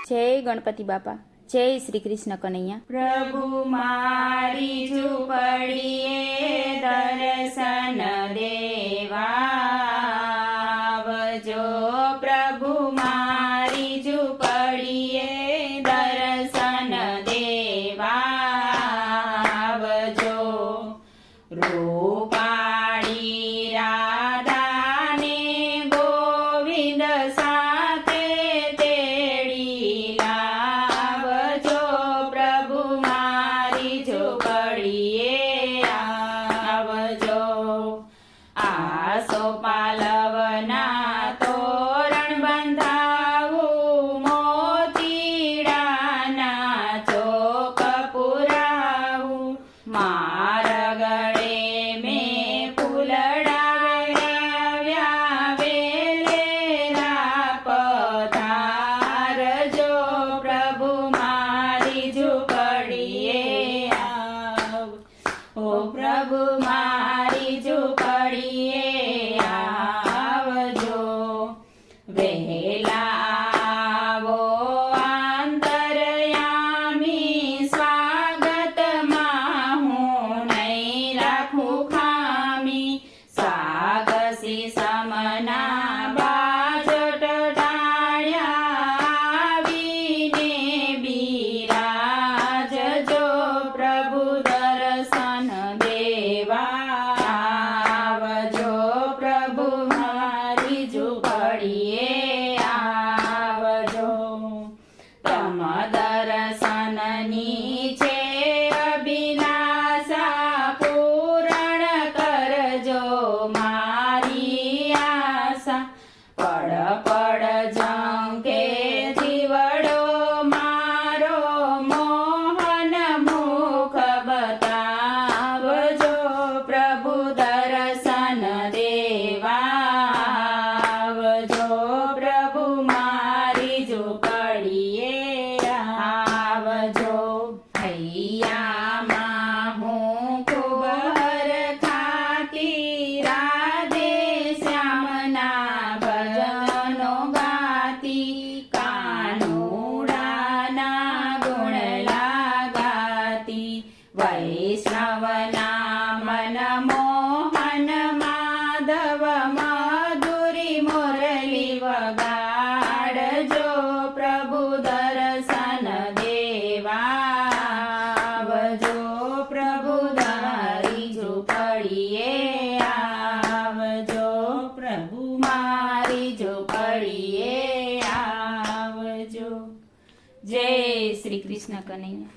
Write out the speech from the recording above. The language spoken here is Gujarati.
જય ગણપતિ બાપા, જય શ્રી કૃષ્ણ કનૈયા। પ્રભુ મારી ઝૂંપડીએ દર્શન દેવા આવજો, પ્રભુ મારી ઝૂંપડીએ દર્શન દેવા આવજો। રૂપાળી રાધાને ગોવિંદ સાથે તેડી લાવજો, પ્રભુ મારી ઝૂંપડીએ આવજો। આસો પાલવના તોરણ બંધાવું, મોતીડાના ચોક પુરાવું, મારા ગળે મેં ફૂલડાવ્યા વેલેરા પધારજો, પ્રભુ મારી ઝૂંપડીએ આવ, ઓ પ્રભુ મારી ઝૂંપડીએ આવજો। વહેલા આવો આંતરયામી, સ્વાગતમાં હું નહીં રાખું ખામી, સાગસી સમના બાજટ ડાળ્યા આવીને બિરાજજો, પ્રભુ દર્શન દેવા આવજો, પ્રભુ મારી ઝૂંપડીએ આવજો। તમ દર્શનની છે અભિલાષા, પૂરણ કરજો મારી આશા। પડ પડ ઝંકે જીવડો મારો, મોહન મુખ બતાવજો, પ્રભુ દર્શન દેવા આવજો, પ્રભુ મારી ઝૂંપડીએ આવજો। હૈયામાં હું ખૂબ હરખાતી, રાધે શ્યામના ભજનો ગાતી, કાનુડાના ગુણ લાગાતી, વૈષ્ણવના મન મોહન માધવ મધુરી મુરલી વગાડજો, પ્રભુ દર્શન દેવા આવજો, પ્રભુ મારી ઝૂંપડીએ આવજો, પ્રભુ મારી ઝૂંપડીએ આવજો। જય શ્રી કૃષ્ણ કનૈયા।